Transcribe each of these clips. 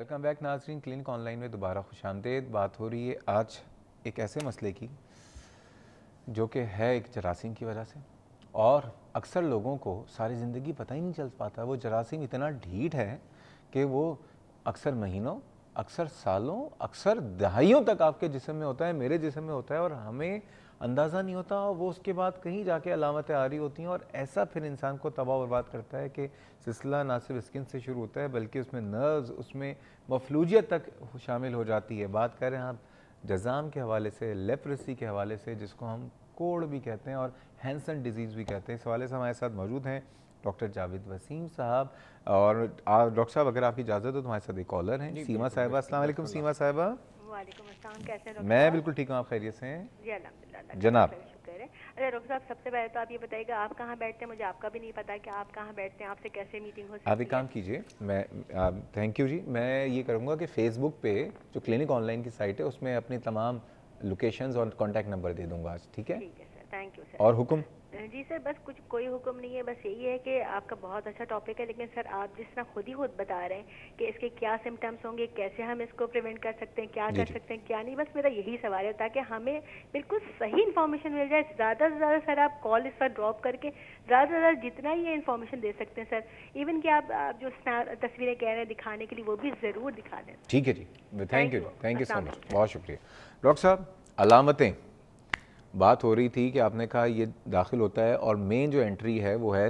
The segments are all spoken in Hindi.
वेलकम बैक नाजरीन, क्लिनिक ऑनलाइन में दोबारा खुशामदीद। बात हो रही है आज एक ऐसे मसले की जो कि है एक जरासीम की वजह से, और अक्सर लोगों को सारी ज़िंदगी पता ही नहीं चल पाता। वो जरासीम इतना ढीठ है कि वो अक्सर महीनों, अक्सर सालों, अक्सर दहाइयों तक आपके जिस्म में होता है, मेरे जिस्म में होता है, और हमें अंदाज़ा नहीं होता। और वो उसके बाद कहीं जाके अलामतें आ रही होती हैं, और ऐसा फिर इंसान को तबाह बर्बाद करता है कि सिलसिला ना सिर्फ स्किन से शुरू होता है बल्कि उसमें नर्व्स, उसमें मफलूजियत तक शामिल हो जाती है। बात करें आप जज़ाम के हवाले से, लेप्रेसी के हवाले से, जिसको हम कोड़ भी कहते हैं और हैंसन डिजीज़ भी कहते हैं। इस हवाले से हमारे साथ मौजूद हैं डॉक्टर जावेद वसीम साहब। और डॉक्टर साहब, अगर आपकी इजाज़त हो तो हमारे साथ एक कॉलर हैं, सीमा साहिबा। अस्सलाम वालेकुम सीमा साहिबा। वालेकुम अस्सलाम, कैसे हैं डॉक्टर? मैं बिल्कुल ठीक हूँ, आप खैरियत से हैं? जी अल्हम्दुलिल्लाह, जनाब। शुक्र है। अच्छा डॉक्टर साहब, सबसे पहले तो आप ये बताइएगा आप कहाँ बैठते हैं? मुझे आपका भी नहीं पता कि आप कहाँ बैठते हैं, आपसे कैसे मीटिंग हो सकती है? आप एक काम कीजिए, मैं थैंक यू जी, मैं ये करूँगा कि फ़ेसबुक पे जो क्लिनिक ऑनलाइन की साइट है उसमें अपनी तमाम लोकेशंस और कॉन्टैक्ट नंबर दे दूँगा आज, ठीक है? ठीक है सर, थैंक यू सर। और हुक्म? जी सर, बस कुछ कोई हुक्म नहीं है, बस यही है कि आपका बहुत अच्छा टॉपिक है, लेकिन सर आप जिस तरह खुद बता रहे हैं कि इसके क्या सिम्टम्स होंगे, कैसे हम इसको प्रिवेंट कर सकते हैं, क्या कर सकते हैं क्या नहीं, बस मेरा यही सवाल है ताकि हमें बिल्कुल सही इन्फॉर्मेशन मिल जाए। ज़्यादा से ज़्यादा सर आप कॉल इस पर ड्रॉप करके ज़्यादा से ज़्यादा जितना ये इन्फॉर्मेशन दे सकते हैं सर, इवन कि आप जो तस्वीरें कह रहे हैं दिखाने के लिए वो भी ज़रूर दिखा दें। ठीक है जी, थैंक यू सो मच, बहुत शुक्रिया। डॉक्टर साहब, अलामतें बात हो रही थी कि आपने कहा ये दाखिल होता है, और मेन जो एंट्री है वो है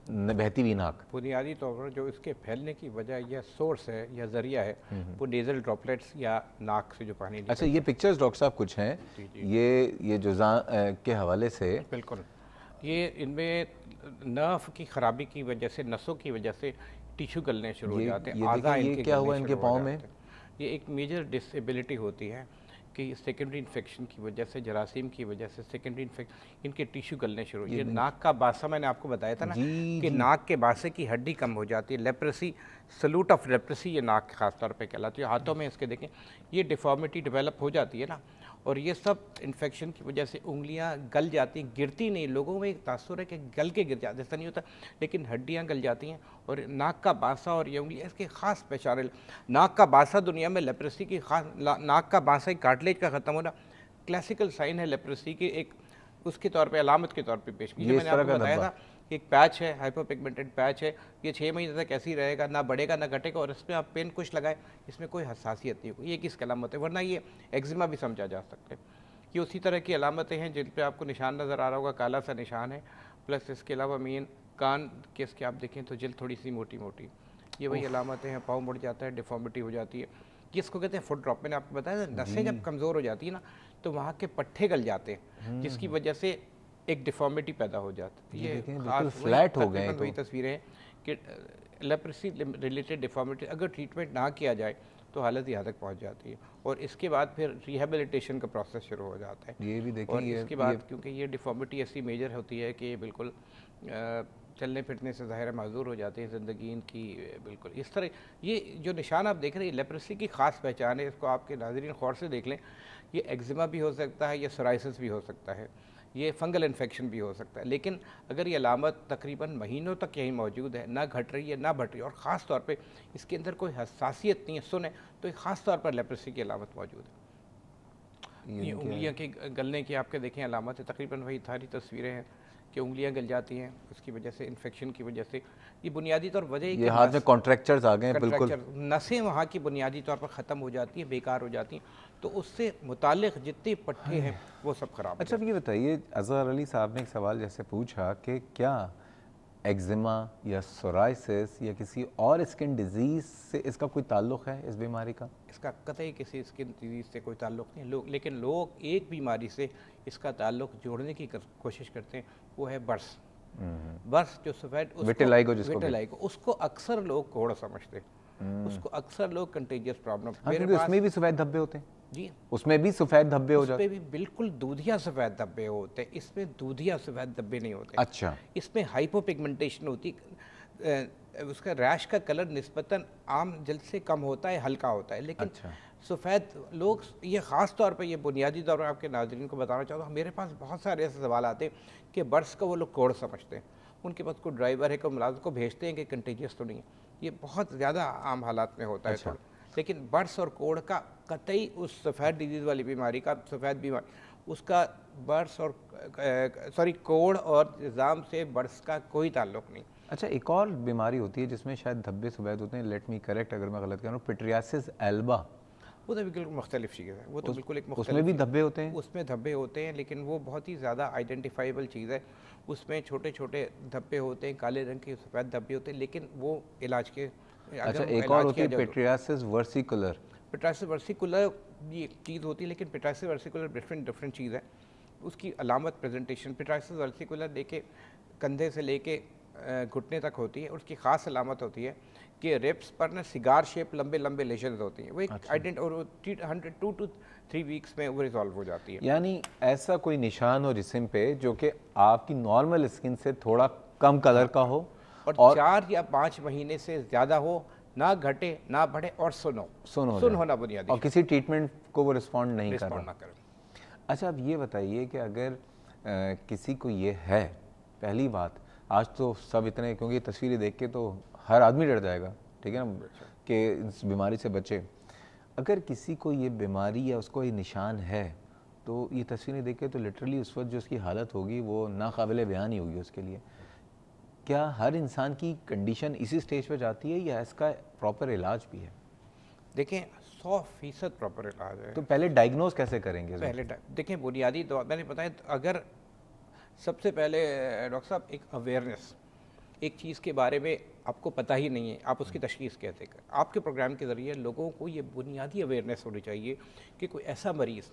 बहती हुई नाक। बुनियादी तौर पर जो इसके फैलने की वजह या सोर्स है या जरिया है वो नेजल ड्रॉपलेट्स या नाक से जो पानी। अच्छा, ये पिक्चर्स डॉक्टर साहब कुछ हैं, ये जुज़ा के हवाले से। बिल्कुल, ये इनमें नर्व की ख़राबी की वजह से, नसों की वजह से टिश्यू गलने शुरू हो जाते हैं। आज़ा इनके क्या हुआ इनके पाँव में? ये एक मेजर डिसेबिलिटी होती है कि सेकेंडरी इन्फेक्शन की वजह से, जरासीम की वजह से सेकेंडरी इन्फेक्शन इनके टिश्यू गलने शुरू। ये नाक का बासा मैंने आपको बताया था ना कि नाक के बासे की हड्डी कम हो जाती है। लेप्रेसी, सलूट ऑफ लेप्रेसी ये नाक खास तौर पे कहलाती है। हाथों में इसके देखें ये डिफॉर्मिटी डेवलप हो जाती है ना, और ये सब इन्फेक्शन की वजह से उंगलियां गल जाती हैं, गिरती नहीं। लोगों में एक तासुर है कि गल के गिर जाते, ऐसा नहीं होता, लेकिन हड्डियां गल जाती हैं। और नाक का बासा और ये उंगलियां इसके खास पहचान है। नाक का बासा दुनिया में लेप्रेसी की खास, नाक का बासा कार्टिलेज का ख़त्म होना क्लासिकल साइन है लेप्रेसी की, एक उसके तौर पे अलामत के तौर पे पेश की। मैंने आपको बताया था कि एक पैच है, हाइपोपिगमेंटेड पैच है, ये 6 महीने तक ऐसे ही रहेगा, ना बढ़ेगा ना घटेगा, और इसमें आप पेन कुछ लगाए, इसमें कोई हसासियत नहीं होगी। ये किसकी अलामत है? वरना ये एक्जिमा भी समझा जा सकता है। ये उसी तरह की अलामतें हैं जिन पर आपको निशान नज़र आ रहा होगा, काला सा निशान है। प्लस इसके अलावा मेन कान के इसके आप देखें तो जल्द थोड़ी सी मोटी मोटी, ये वही अलामतें हैं। पाँव मुड़ जाता है, डिफॉर्मिटी हो जाती है, जिसको कहते हैं फुट ड्रॉप। मैंने आपको बताया नसें जब कमज़ोर हो जाती है ना तो वहाँ के पट्टे गल जाते हैं, जिसकी वजह से एक डिफॉर्मिटी पैदा हो जाती है। ये खास फ्लैट हो गए। वही तस्वीरें हैं कि लेप्रेसी रिलेटेड डिफॉर्मिटी अगर ट्रीटमेंट ना किया जाए तो हालत यहाँ तक पहुँच जाती है, और इसके बाद फिर रिहेबिलिटेशन का प्रोसेस शुरू हो जाता है। ये भी देखिए, और इसके बाद क्योंकि ये डिफॉर्मिटी ऐसी मेजर होती है कि बिल्कुल चलने फिरने से ज़ाहिर माजूर हो जाती है ज़िंदगी इनकी। बिल्कुल इस तरह ये जो निशान आप देख रहे हैं लेप्रेसी की ख़ास पहचान है। इसको आपके नाज़रीन गौर से देख लें। ये एक्जिमा भी हो सकता है, ये सोराइसिस भी हो सकता है, ये फंगल इन्फेक्शन भी हो सकता है। लेकिन अगर ये अलामत तकरीबन महीनों तक यही मौजूद है, ना घट रही है ना बढ़ रही है, और ख़ास तौर पे इसके अंदर कोई हसासियत नहीं है, सुने तो एक ख़ास तौर पर लेप्रेसी की अलामत मौजूद है। ये उंगलियाँ के गलने की आपके देखें अलामत है, तकरीबन वही सारी तस्वीरें हैं कि उंगलियां गल जाती हैं उसकी वजह से, इन्फेक्शन की वजह से। ये बुनियादी तौर पर वजह, ये हाथ में कॉन्ट्रैक्चर्स आ गए, बिल्कुल नसें वहाँ की बुनियादी तौर पर ख़त्म हो जाती हैं, बेकार हो जाती हैं, तो उससे मुतालिक जितने पट्टे हैं वो सब ख़राब। अच्छा, ये बताइए, अज़हर अली साहब ने एक सवाल जैसे पूछा कि क्या एक्जिमा या सोराइसिस या किसी और स्किन डिजीज़ से इसका कोई ताल्लुक़ है, इस बीमारी का? इसका कतई किसी स्किन डिजीज़ से कोई ताल्लुक़ नहीं। लेकिन लोग एक बीमारी से इसका ताल्लुक़ जोड़ने की कोशिश करते हैं, वो है बर्स। बर्स जो सफ़ेद विटिलाइगो, उसको अक्सर लोग कोड़ समझते हैं, उसको अक्सर लोग कंटेजियस प्रॉब्लम। उसमें भी सफ़ेद धब्बे होते हैं जी, उसमें भी सफ़ेद धब्बे हो जाते हैं? भी बिल्कुल दूधिया सफ़ेद धब्बे होते हैं, इसमें दूधिया सफ़ेद धब्बे नहीं होते। अच्छा, इसमें हाइपोपिगमेंटेशन होती, उसका रैश का कलर निस्बतन आम जल्द से कम होता है, हल्का होता है। लेकिन सफ़ेद लोग, ये ख़ास तौर पर, ये बुनियादी तौर पर आपके नाज़रीन को बताना चाहता हूँ, मेरे पास बहुत सारे ऐसे सवाल आते हैं कि बर्ड्स को वो लोग कोड़ समझते हैं, उनके पास कोई ड्राइवर है, कोई मुलाजिम को भेजते हैं कि कंटेजियस तो नहीं है, ये बहुत ज़्यादा आम हालात में होता है। अच्छा। लेकिन बर्ड्स और कोढ़ का कतई उस सफ़ेद डिजीज़ वाली बीमारी का, सफ़ेद बीमारी, उसका बर्ड्स और सॉरी कोढ़ और निज़ाम से बर्ड्स का कोई ताल्लुक़ नहीं। अच्छा, एक और बीमारी होती है जिसमें शायद धब्बे सफ़ेद होते हैं, लेट मी करेक्ट अगर मैं गलत कह रहा हूँ, पिट्रियासिस एल्बा। वो तो बिल्कुल मुख्तलिफ चीज़ है, वो तो बिल्कुल एक मुख्तलिफ, उसमें भी धब्बे होते हैं? उसमें धब्बे होते हैं, लेकिन वो बहुत ही ज़्यादा आइडेंटिफाइबल चीज़ है। उसमें छोटे छोटे धब्बे होते हैं, काले रंग के सफ़ेद धब्बे होते हैं, लेकिन वो इलाज के अच्छा, एक और होती है पिट्रियासिस वर्सिकुलर। पिट्रियासिस वर्सिकुलर ये एक चीज़ होती है, लेकिन पिट्रियासिस वर्सिकुलर डिफरेंट चीज़ है। उसकी अलामत प्रेजेंटेशन पिट्रियासिस वर्सिकुलर लेके कंधे से लेके घुटने तक होती है। उसकी ख़ास अलामत होती है कि रिब्स पर ना सिगार शेप लंबे लंबे लेशंस होती हैं। वो एक आइडेंट और 2 to 3 वीक्स में वो रिजॉल्व हो जाती है। यानी ऐसा कोई निशान हो जिस्म पे जो कि आपकी नॉर्मल स्किन से थोड़ा कम कलर का हो और 4 या 5 महीने से ज़्यादा हो, ना घटे ना बढ़े और सुन होना बुनियादी, और किसी ट्रीटमेंट को वो रिस्पॉन्ड नहीं कर रिस्पॉन्ड रहा। ना करे। अच्छा, अब ये बताइए कि अगर किसी को ये है, पहली बात, आज तो सब इतने, क्योंकि तस्वीरें देख के तो हर आदमी डर जाएगा, ठीक है ना, कि इस बीमारी से बचे। अगर किसी को ये बीमारी या उसको ये निशान है तो ये तस्वीरें देख के तो लिटरली उस वक्त जो उसकी हालत होगी वो नाकाबिले बयान ही होगी उसके लिए। क्या हर इंसान की कंडीशन इसी स्टेज पर जाती है या इसका प्रॉपर इलाज भी है? देखें 100% प्रॉपर इलाज है। तो पहले डायग्नोज कैसे करेंगे? पहले देखें बुनियादी दवा मैंने बताया, अगर सबसे पहले डॉक्टर साहब एक अवेयरनेस, एक चीज़ के बारे में आपको पता ही नहीं है, आप उसकी तशख़ीस कैसे करें। आपके प्रोग्राम के ज़रिए लोगों को ये बुनियादी अवेयरनेस होनी चाहिए कि कोई ऐसा मरीज़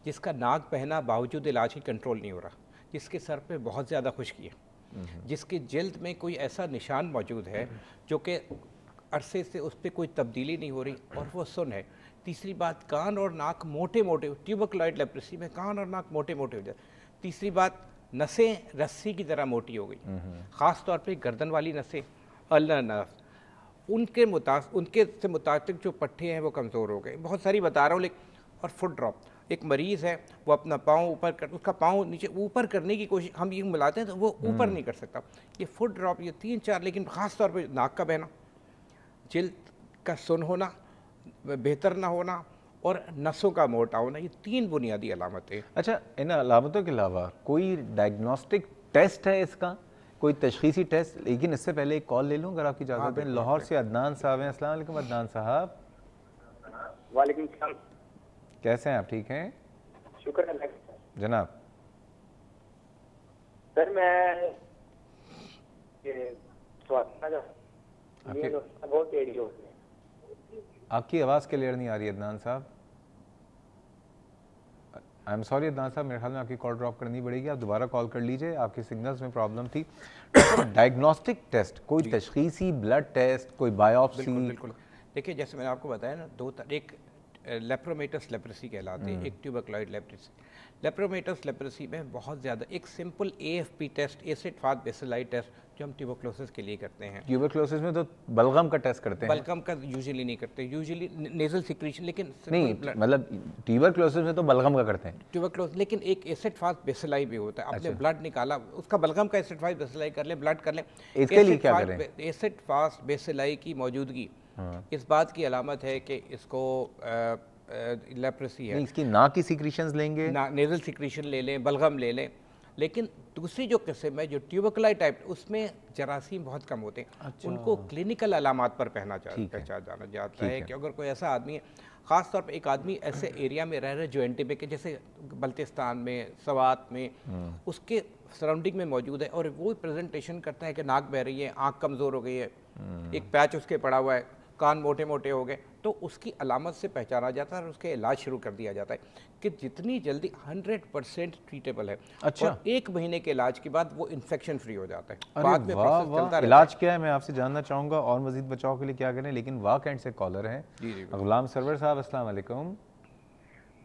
जिसका नाक बहना बावजूद इलाज ही कंट्रोल नहीं हो रहा, जिसके सर पे बहुत ज़्यादा खुश्की है, जिसकी जल्द में कोई ऐसा निशान मौजूद है जो कि अरसे से उस पर कोई तब्दीली नहीं हो रही और वो सुन है। तीसरी बात, कान और नाक मोटे मोटे, ट्यूबरकुलोसिस लेप्रेसी में कान और नाक मोटे मोटे हो जाए। तीसरी बात, नसें रस्सी की तरह मोटी हो गई, ख़ास तौर पे गर्दन वाली नसें, अल्नर नर्व, उनके से मुताबिक जो पट्टे हैं वो कमज़ोर हो गए। बहुत सारी बता रहा हूँ, लेकिन और फुट ड्रॉप, एक मरीज़ है वो अपना पाँव ऊपर कर, उसका पाँव नीचे ऊपर करने की कोशिश, हम ये मिलाते हैं तो वो ऊपर नहीं कर सकता। ये फुट ड्रॉप, ये 3-4, लेकिन ख़ास तौर पे नाक का बहना, जिल्द का सुन होना, बेहतर ना होना और नसों का मोटा होना, ये 3 बुनियादी अलामतें। अच्छा, इन अलामतों के अलावा कोई डायग्नोस्टिक टेस्ट है इसका, कोई तशखीसी टेस्ट? लेकिन इससे पहले एक कॉल ले लूँ अगर आपकी इजाज़त है। लाहौर से अदनान साहब हैं। अस्सलाम वालेकुम अदनान साहब। वालेकुम सलाम। कैसे हैं आप? ठीक हैं? शुक्र अल्लाह जनाब। सर मैं बहुत टेढ़ी हो गई। आपकी आवाज़ क्लियर नहीं आ रही अदनान साहब। आई एम सॉरी अदनान साहब, मेरे ख्याल में आपकी कॉल ड्रॉप करनी पड़ेगी, आप दोबारा कॉल कर लीजिए, आपके सिग्नल्स में प्रॉब्लम थी। डायग्नोस्टिक टेस्ट, कोई तशखीसी ब्लड टेस्ट, कोई बायोप्सी? बिल्कुल। देखिए जैसे मैंने आपको बताया ना, एक लेप्रोमेटस लेप्रेसी कहलाते हैं, एक ट्यूबरकुलोसिस लेप्रेसी। लेप्रोमेटस लेप्रेसी में बहुत ज़्यादा एक simple AFP test, acid fast bacilli test, जो हम ट्यूबरकुलोसिस के लिए करते हैं। ट्यूबरकुलोसिस में तो बलगम का टेस्ट करते हैं। बलगम का यूजुअली नहीं करते, यूजुअली नेजल सिक्रीशन, लेकिन नहीं मतलब ट्यूबरकुलोसिस में तो बलगम का करते हैं। ट्यूबरकुलोसिस, लेकिन एक एसिड फास्ट बेसिलाई भी होता है। आपने ब्लड निकाला, उसका बलगम का एसिड फास्ट बेसिलाई कर ले, ब्लड कर ले, इसके लिए क्या करें? एसिड फास्ट बेसिलाई की मौजूदगी इस बात की अलामत है कि इसको लेप्रेसी है। इसकी नाक की सिक्रीशंस लेंगे, नेजल सिक्रीशन ले लें, बलगम ले लें, लेकिन दूसरी जो किस्म है जो ट्यूबरकुलोसिस टाइप, उसमें जरासीम बहुत कम होते हैं। अच्छा। उनको क्लिनिकल अलामात पर पहचाना जाता है कि अगर कोई ऐसा आदमी है, ख़ास तौर पे एक आदमी ऐसे एरिया में रह रहा है जो एंटीबे के, जैसे बल्तिस्तान में, सवात में, उसके सराउंडिंग में मौजूद है और वो प्रेजेंटेशन करता है कि नाक बह रही है, आँख कमज़ोर हो गई है, एक पैच उसके पड़ा हुआ है, कान मोटे मोटे हो गए, तो उसकी अलामत से पहचाना जाता है और उसके इलाज शुरू कर दिया जाता है कि जितनी जल्दी 100% ट्रीटेबल है। अच्छा। और 1 महीने के इलाज के बाद वो इन्फेक्शन फ्री हो जाता है। बाद में प्रोसेस चलता रहता है। इलाज क्या है मैं आपसे जानना चाहूँगा और मजीद बचाव के लिए क्या करें, लेकिन वाक एंड से कॉलर हैं गुलाम सरवर साहब। अस्सलाम वालेकुम।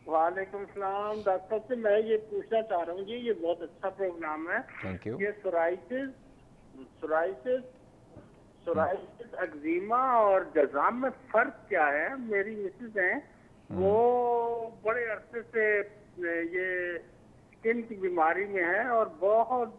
वालेकुम सलाम। डॉक्टर साहब से मैं ये पूछना चाह रहा हूँ जी, ये बहुत अच्छा प्रोग्राम है। Thank you. ये सोराइसिस, एक्जिमा और जज़ाम में फ़र्क क्या है? मेरी मिसेज हैं, वो बड़े अरसे से ये स्किन की बीमारी में है और बहुत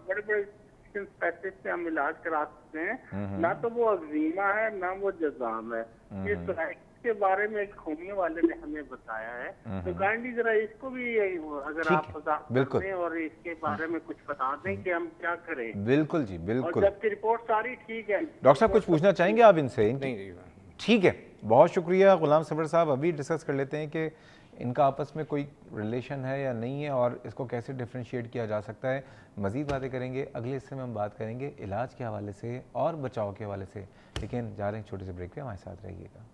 बड़े बड़े किन पैसे से हम इलाज करा सकते हैं। ना तो वो अग्जीमा है ना वो जजाम है। ये सोराइटिस के बारे में एक होमियो वाले ने हमें बताया है, तो काइंडली जरा इसको भी अगर आप बिल्कुल दें और इसके बारे में कुछ बता दें कि हम क्या करें। बिल्कुल जी, बिल्कुल। और जबकि रिपोर्ट सारी ठीक है। डॉक्टर साहब कुछ पूछना चाहेंगे आप इनसे? नहीं, ठीक है, बहुत शुक्रिया गुलाम सबर साहब। अभी डिस्कस कर लेते हैं कि इनका आपस में कोई रिलेशन है या नहीं है और इसको कैसे डिफ्रेंशिएट किया जा सकता है। मज़ीद बातें करेंगे अगले हिस्से में, हम बात करेंगे इलाज के हवाले से और बचाव के हवाले से। लेकिन जा रहे हैं छोटे से ब्रेक पे, हमारे साथ रहिएगा।